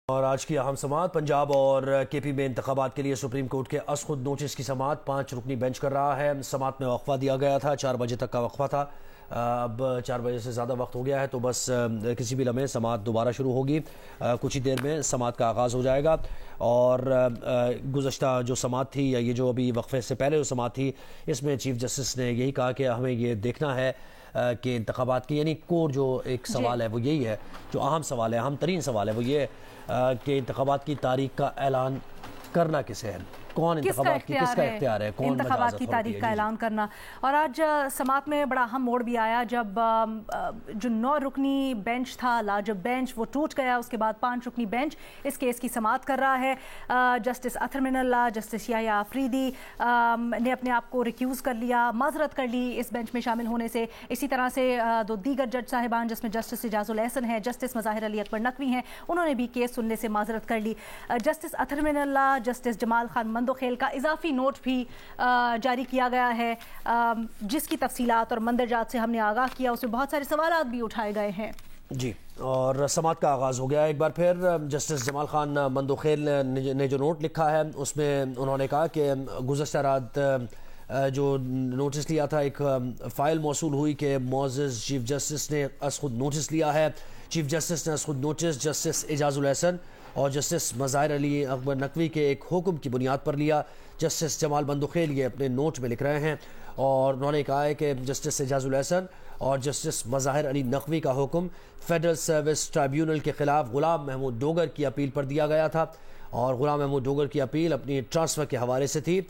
اور آج کی اہم سماعت پنجاب اور کے پی میں انتخابات کے لیے سپریم کورٹ کے از خود نوٹس کی سماعت 5 رکنی بینچ کر رہا ہے۔ سماعت میں وقفہ دیا گیا تھا، 4 بجے تک کا وقفہ تھا۔ اب 4 بجے سے زیادہ وقت ہو گیا ہے تو بس کسی بھی لمحے سماعت دوبارہ شروع ہوگی۔ کچھ ہی دیر میں سماعت کا آغاز ہو جائے گا۔ اور گزشتہ جو سماعت تھی یا یہ جو ابھی وقفے سے پہلے جو سماعت تھی، اس میں چیف جسٹس نے یہی کہا کہ ہمیں یہ دیکھنا ہے کہ انتخابات کی یعنی کور جو ایک سوال ہے وہ یہی ہے، جو اہم سوال ہے، اہم ترین سوال ہے وہ یہ ہے کہ انتخابات کی تاریخ کا اعلان کرنا کسے ہے، کون انتخابات کی کس کا اختیار ہے، کون انتخابات کی تاریخ کا اعلان کرنا۔ اور آج سماعت میں بڑا اہم موڑ بھی آیا جب جو 9 رکنی بینچ تھا، لاجب بینچ، وہ ٹوٹ گیا۔ اس کے بعد 5 رکنی بینچ اس کیس کی سماعت کر رہا ہے۔ جسٹس اطہر من اللہ، جسٹس یحییٰ آفریدی نے اپنے آپ کو ریکیوز کر لیا، معذرت کر لی اس بینچ میں شامل ہونے سے۔ اسی طرح سے 2 دیگر جج صاحبان جس میں جسٹس اعجاز الاحسن ہے، جسٹس مظاہر علی اکبر نقوی ہیں، انہوں نے بھی کیس سننے سے معذرت کر لی۔ جسٹس اطہر من اللہ، جسٹس جمال خان مندوخیل کا اضافی نوٹ بھی جاری کیا گیا ہے، جس کی تفصیلات اور مندرجات سے ہم نے آگاہ کیا۔ اس میں بہت سارے سوالات بھی اٹھائے گئے ہیں۔ جی، اور سماعت کا آغاز ہو گیا ایک بار پھر۔ جسٹس جمال خان مندوخیل نے جو نوٹ لکھا ہے اس میں انہوں نے کہا کہ گزشتہ رات جو نوٹس لیا تھا، ایک فائل موصول ہوئی کہ معزز چیف جسٹس نے از خود نوٹس لیا ہے۔ چیف جسٹس نے از خود نوٹس جسٹس اعجاز الاحسن اور جسٹس مظاہر علی اکبر نقوی کے ایک حکم کی بنیاد پر لیا۔ جسٹس جمال مندوخیل یہ اپنے نوٹ میں لکھ رہے ہیں اور انہوں نے کہا ہے کہ جسٹس اعجاز الاحسن اور جسٹس مظاہر علی نقوی کا حکم فیڈرل سروس ٹرائبیونل کے خلاف غلام محمود ڈوگر کی اپیل پر دیا گیا تھا اور غلام محمود ڈوگر کی اپیل اپنی ٹرانسفر کے حوالے سے تھی۔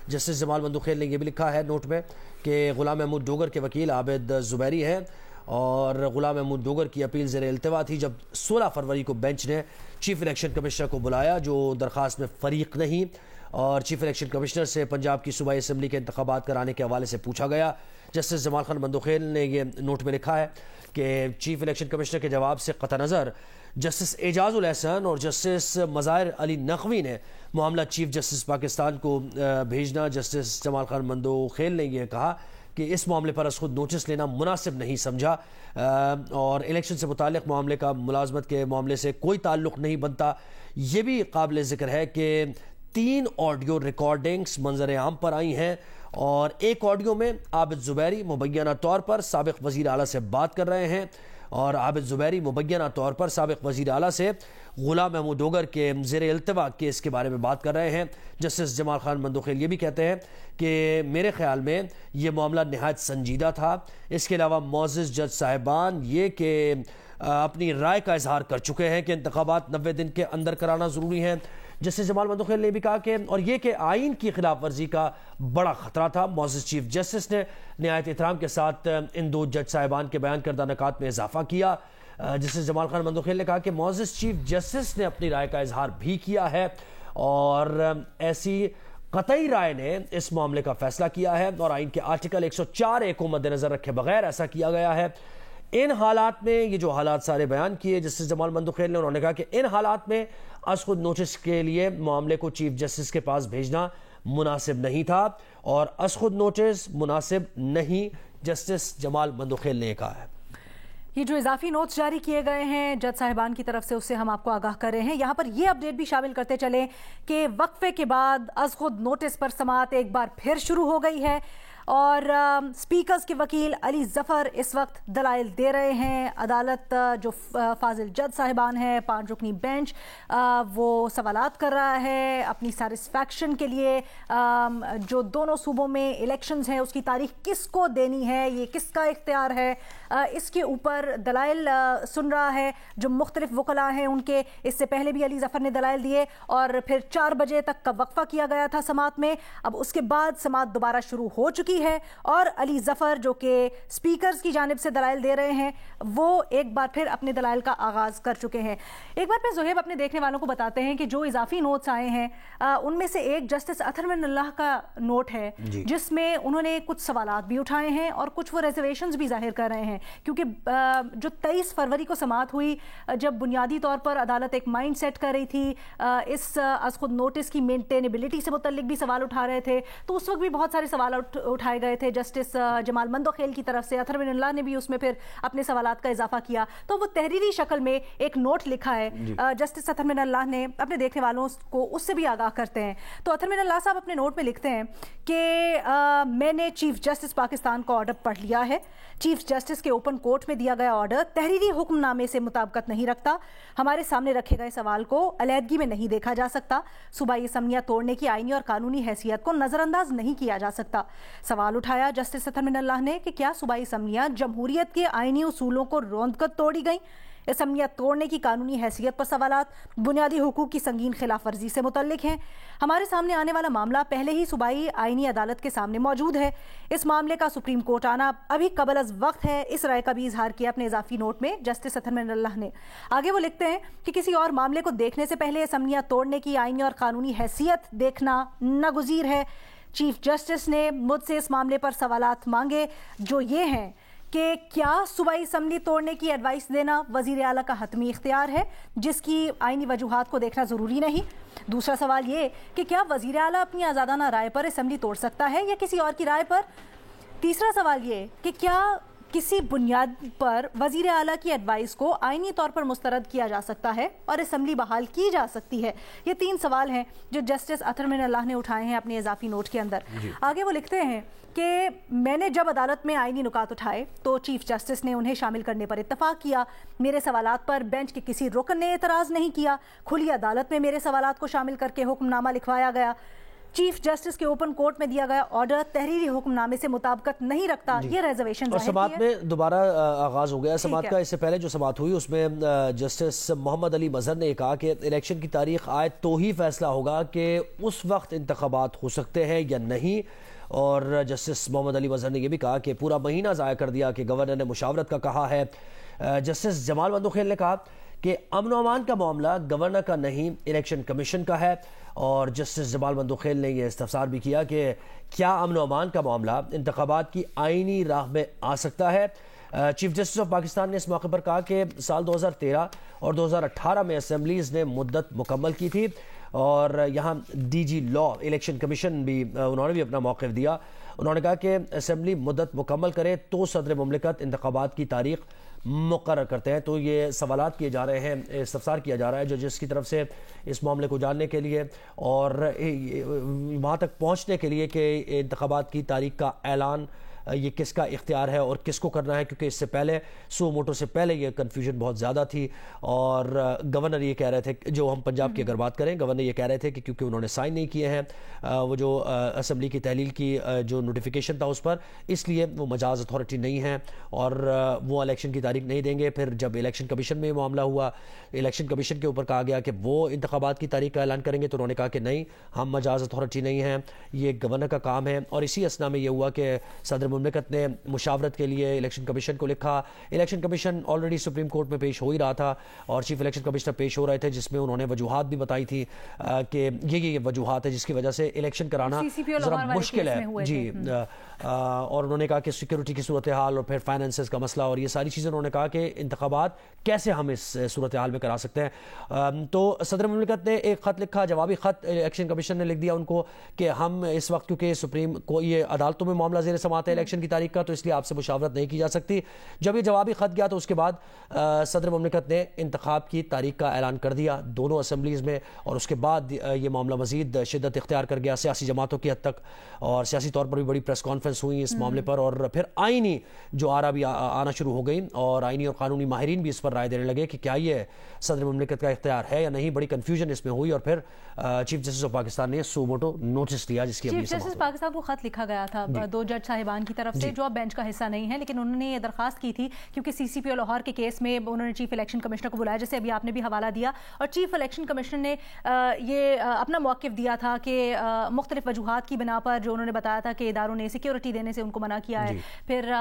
جسٹس جمال مندوخیل نے یہ بھی لکھا ہے نوٹ میں کہ غلام محمود ڈوگر کے وکیل عابد زبیری ہیں اور غلام محمود ڈوگر کی اپیل زیر التوا تھی جب 16 فروری کو بینچ نے چیف الیکشن کمشنر کو بلایا جو درخواست میں فریق نہیں، اور چیف الیکشن کمشنر سے پنجاب کی صوبائی اسمبلی کے انتخابات کرانے کے حوالے سے پوچھا گیا۔ جسٹس جمال خان مندوخیل نے یہ نوٹ میں لکھا ہے کہ چیف الیکشن کمشنر کے جواب سے قطع نظر جسٹس اعجاز الاحسن اور جسٹس مظاہر علی نقوی نے معاملہ چیف جسٹس پاکستان کو بھیجنا۔ جسٹس جمال خان مندوخیل نے یہ کہا کہ اس معاملے پر از خود نوٹس لینا مناسب نہیں سمجھا اور الیکشن سے متعلق معاملے کا ملازمت کے معاملے سے کوئی تعلق نہیں بنتا۔ یہ بھی قابل ذکر ہے کہ 3 آڈیو ریکارڈنگز منظر عام پر آئی ہیں اور ایک آڈیو میں عابد زبیری مبینہ طور پر سابق وزیر اعلیٰ سے بات کر رہے ہیں اور عابد زبیری مبینہ طور پر سابق وزیر اعلیٰ سے غلام محمود ڈوگر کے زیر التوا کیس کے بارے میں بات کر رہے ہیں۔ جسٹس جمال خان مندوخیل یہ بھی کہتے ہیں کہ میرے خیال میں یہ معاملہ نہایت سنجیدہ تھا۔ اس کے علاوہ معزز جج صاحبان یہ کہ اپنی رائے کا اظہار کر چکے ہیں کہ انتخابات 90 دن کے اندر کرانا ضروری ہے۔ جسٹس جمال مندوخیل نے بھی کہا کہ اور یہ کہ آئین کی خلاف ورزی کا بڑا خطرہ تھا۔ معزز چیف جسٹس نے نہایت احترام کے ساتھ ان 2 جج صاحبان کے بیان کردہ نکات میں اضافہ کیا۔ جسٹس جمال خان مندوخیل نے کہا کہ معزز چیف جسٹس نے اپنی رائے کا اظہار بھی کیا ہے اور ایسی قطعی رائے نے اس معاملے کا فیصلہ کیا ہے اور آئین کے آرٹیکل 104A کو مد نظر رکھے بغیر ایسا کیا گیا ہے۔ ان حالات میں یہ جو حالات سارے بیان کیے جسٹس جمال مندوخیل نے، انہوں نے کہا کہ ان حالات میں از خود نوٹس کے لیے معاملے کو چیف جسٹس کے پاس بھیجنا مناسب نہیں تھا اور از خود نوٹس مناسب نہیں، جسٹس جمال مندوخیل نے کہا ہے۔ یہ جو اضافی نوٹس جاری کیے گئے ہیں جج صاحبان کی طرف سے، اس سے ہم آپ کو آگاہ کر رہے ہیں۔ یہاں پر یہ اپڈیٹ بھی شامل کرتے چلیں کہ وقفے کے بعد از خود نوٹس پر سماعت ایک بار پھر شروع ہو گئی ہے اور سپیکرز کے وکیل علی ظفر اس وقت دلائل دے رہے ہیں۔ عدالت جو فاضل جج صاحبان ہیں، 5 رکنی بینچ، وہ سوالات کر رہا ہے اپنی سیٹسفیکشن کے لیے۔ جو دونوں صوبوں میں الیکشنز ہیں اس کی تاریخ کس کو دینی ہے، یہ کس کا اختیار ہے، اس کے اوپر دلائل سن رہا ہے جو مختلف وکلاء ہیں ان کے۔ اس سے پہلے بھی علی ظفر نے دلائل دیے اور پھر 4 بجے تک کا وقفہ کیا گیا تھا سماعت میں۔ اب اس کے بعد سماعت دوبارہ شروع ہو چکی ہے اور علی ظفر جو کہ سپیکرز کی جانب سے دلائل دے رہے ہیں وہ ایک بار پھر اپنے دلائل کا آغاز کر چکے ہیں۔ ایک بار پھر زہیب اپنے دیکھنے والوں کو بتاتے ہیں کہ جو اضافی نوٹس آئے ہیں ان میں سے ایک جسٹس اطہر من اللہ کا نوٹ ہے جس میں انہوں نے کچھ سوالات بھی اٹھائے ہیں اور کچھ وہ ریزرویشنز بھی ظاہر کر رہے ہیں، کیونکہ جو 23 فروری کو سماعت ہوئی جب بنیادی طور پر عدالت ایک مائنڈ سیٹ کر رہی تھی، اس از خود نوٹس کی مینٹینیبلٹی سے متعلق بھی سوال اٹھا رہے تھے، تو اس وقت بھی بہت سارے سوال اٹھائے گئے تھے جسٹس جمال مندوخیل کی طرف سے، اطہر من اللہ نے بھی اس میں پھر اپنے سوالات کا اضافہ کیا، تو وہ تحریری شکل میں ایک نوٹ لکھا ہے جسٹس اطہر من اللہ نے، اپنے دیکھنے والوں کو اس سے بھی آگاہ کرتے ہیں۔ تو اطہر من اللہ صاحب اپنے نوٹ میں لکھتے ہیں کہ میں نے چیف جسٹس پاکستان کا آرڈر پڑھ لیا ہے، چیف جسٹس کے اوپن کورٹ میں دیا گیا آرڈر تحریری حکم نامے سے مطابقت نہیں رکھتا، ہمارے سامنے رکھے گئے سوال کو علیحدگی میں نہیں دیکھا جا سکتا، صوبائی اسمبلیاں توڑنے کی آئینی اور قانونی حیثیت کو نظر انداز نہیں کیا جا سکتا۔ سوال اٹھایا جسٹس اطہر من اللہ نے کہ کیا صوبائی اسمبلیاں جمہوریت کے آئینی اصولوں کو روند کر توڑی گئیں؟ اسمبلیاں توڑنے کی قانونی حیثیت پر سوالات بنیادی حقوق کی سنگین خلاف ورزی سے متعلق ہیں۔ ہمارے سامنے آنے والا معاملہ پہلے ہی صوبائی آئینی عدالت کے سامنے موجود ہے، اس معاملے کا سپریم کورٹ آنا ابھی قبل از وقت ہے، اس رائے کا بھی اظہار کیا اپنے اضافی نوٹ میں جسٹس اطہر من اللہ نے۔ آگے وہ لکھتے ہیں کہ کسی اور معاملے کو دیکھنے سے پہلے اسمبلیاں توڑنے کی آئینی اور قانونی حیثیت دیکھنا ناگزیر ہے۔ چیف جسٹس نے مجھ سے اس معاملے پر سوالات مانگے جو یہ ہیں کہ کیا صوبائی اسمبلی توڑنے کی ایڈوائس دینا وزیر اعلیٰ کا حتمی اختیار ہے جس کی آئینی وجوہات کو دیکھنا ضروری نہیں؟ دوسرا سوال یہ کہ کیا وزیر اعلیٰ اپنی آزادانہ رائے پر اسمبلی توڑ سکتا ہے یا کسی اور کی رائے پر؟ تیسرا سوال یہ کہ کیا کسی بنیاد پر وزیر اعلیٰ کی ایڈوائس کو آئینی طور پر مسترد کیا جا سکتا ہے اور اسمبلی بحال کی جا سکتی ہے؟ یہ تین سوال ہیں جو جسٹس اطہر من اللہ نے اٹھائے ہیں اپنے اضافی نوٹ کے اندر۔ آگے وہ لکھتے ہیں کہ میں نے جب عدالت میں آئینی نکات اٹھائے تو چیف جسٹس نے انہیں شامل کرنے پر اتفاق کیا، میرے سوالات پر بینچ کے کسی رکن نے اعتراض نہیں کیا، کھلی عدالت میں میرے سوالات کو شامل کر کے حکم نامہ لکھوایا گیا، چیف جسٹس کے اوپن کورٹ میں دیا گیا آرڈر تحریری حکم نامے سے مطابقت نہیں رکھتا، یہ ریزرویشن اور سماعت میں دوبارہ آغاز ہو گیا سماعت کا۔ اس سے پہلے جو سماعت ہوئی اس میں جسٹس محمد علی مظہر نے کہا کہ الیکشن کی تاریخ آئے تو ہی فیصلہ ہوگا کہ اس وقت انتخابات ہو سکتے ہیں یا نہیں، اور جسٹس محمد علی مظہر نے یہ بھی کہا کہ پورا مہینہ ضائع کر دیا کہ گورنر نے مشاورت کا کہا ہے۔ جسٹس جمال مندوخیل نے کہا کہ امن و امان کا معاملہ گورنر کا نہیں الیکشن کمیشن کا ہے، اور جسٹس جمال مندوخیل نے یہ استفسار بھی کیا کہ کیا امن و امان کا معاملہ انتخابات کی آئینی راہ میں آ سکتا ہے؟ چیف جسٹس آف پاکستان نے اس موقع پر کہا کہ سال 2013 اور 2018 میں اسمبلیز نے مدت مکمل کی تھی، اور یہاں ڈی جی لا الیکشن کمیشن بھی انہوں نے بھی اپنا موقف دیا۔ انہوں نے کہا کہ اسمبلی مدت مکمل کرے تو صدر مملکت انتخابات کی تاریخ مقرر کرتے ہیں۔ تو یہ سوالات کیے جا رہے ہیں، استفسار کیا جا رہا ہے ججز کی طرف سے اس معاملے کو جاننے کے لیے اور وہاں تک پہنچنے کے لیے کہ انتخابات کی تاریخ کا اعلان یہ کس کا اختیار ہے اور کس کو کرنا ہے، کیونکہ اس سے پہلے سو موٹو سے پہلے یہ کنفیوژن بہت زیادہ تھی، اور گورنر یہ کہہ رہے تھے، جو ہم پنجاب کی اگر بات کریں، گورنر یہ کہہ رہے تھے کہ کیونکہ انہوں نے سائن نہیں کیے ہیں وہ جو اسمبلی کی تحلیل کی جو نوٹیفیکیشن تھا اس پر، اس لیے وہ مجاز اتھارٹی نہیں ہیں اور وہ الیکشن کی تاریخ نہیں دیں گے۔ پھر جب الیکشن کمیشن میں معاملہ ہوا، الیکشن کمیشن کے اوپر کہا گیا کہ وہ انتخابات کی تاریخ کا اعلان کریں گے، تو انہوں نے کہا کہ نہیں، ہم مجاز اتھارٹی نہیں ہیں، یہ گورنر کا کام ہے۔ اور اسی اسنا میں یہ ہوا کہ صدر مملکت نے مشاورت کے لیے الیکشن کمیشن کو لکھا۔ Election commission already supreme court میں پیش ہو ہی رہا تھا اور چیف الیکشن کمشنر پیش ہو رہے تھے، جس میں انہوں نے وجوہات بھی بتائی تھی کہ یہ وجوہات ہے جس کی وجہ سے الیکشن کرانا ذرا مشکل ہے جی، اور انہوں نے کہا کہ سیکیورٹی کی صورتحال اور پھر فائننسز کا مسئلہ اور یہ ساری چیزیں انہوں نے کہا کہ انتخابات کیسے ہم اس صورتحال میں کرا سکتے ہیں۔ تو صدر مملکت نے ایک خط لکھا، جوابی خط الیکشن کمیشن نے لکھ دیا ان کو کہ ہم اس وقت کیونکہ سپریم کو یہ عدالتوں میں معاملہ زیر سماعت ہے الیکشن کی تاریخ کا، تو اس لیے آپ سے مشاورت نہیں کی جا سکتی۔ جب یہ جوابی خط گیا تو اس کے بعد صدر مملکت نے انتخاب کی تاریخ کا اعلان کر دیا دونوں اسمبلیز میں، اور اس کے بعد یہ معاملہ مزید شدت اختیار کر گیا سیاسی جماعتوں کی حد تک، اور سیاسی طور پر بھی بڑی پریس کانفرنس ہوئی اس معاملے پر، اور پھر آئینی جو آرا بھی آنا شروع ہو گئی اور آئینی اور قانونی ماہرین بھی اس پر رائے دینے لگے کہ کیا یہ صدر مملکت کا اختیار ہے یا نہیں۔ بڑی کنفیوژن اس میں ہوئی اور پھر چیف جسٹس آف پاکستان نے سو موٹو نوٹس لیا، جس کی چیف جسٹس پاکستان کو خط لکھا گیا تھا دو جج صاحبان کی طرف سے جو اب بینچ کا حصہ نہیں ہے، لیکن انہوں نے یہ درخواست کی تھی کیونکہ سی سی پی او لاہور کے کیس میں انہوں نے چیف الیکشن کمشنر کو بلایا، جیسے ابھی آپ نے بھی حوالہ دیا، اور چیف الیکشن کمشنر نے یہ اپنا موقف دیا تھا کہ مختلف وجوہات کی بنا پر جو انہوں نے بتایا تھا کہ اداروں نے سیکیورٹی دینے سے ان کو منع کیا ہے، پھر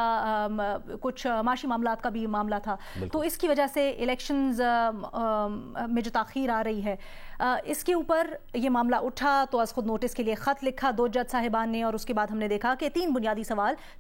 کچھ معاشی معاملات کا بھی معاملہ تھا، تو اس کی وجہ سے الیکشنز میں جو تاخیر آ رہی ہے اس کے اوپر یہ معاملہ اٹھا، تو از خود نوٹس کے لیے خط لکھا دو جج صاحبان نے، اور اس کے بعد ہم نے دیکھا کہ 3 بنیادی سوال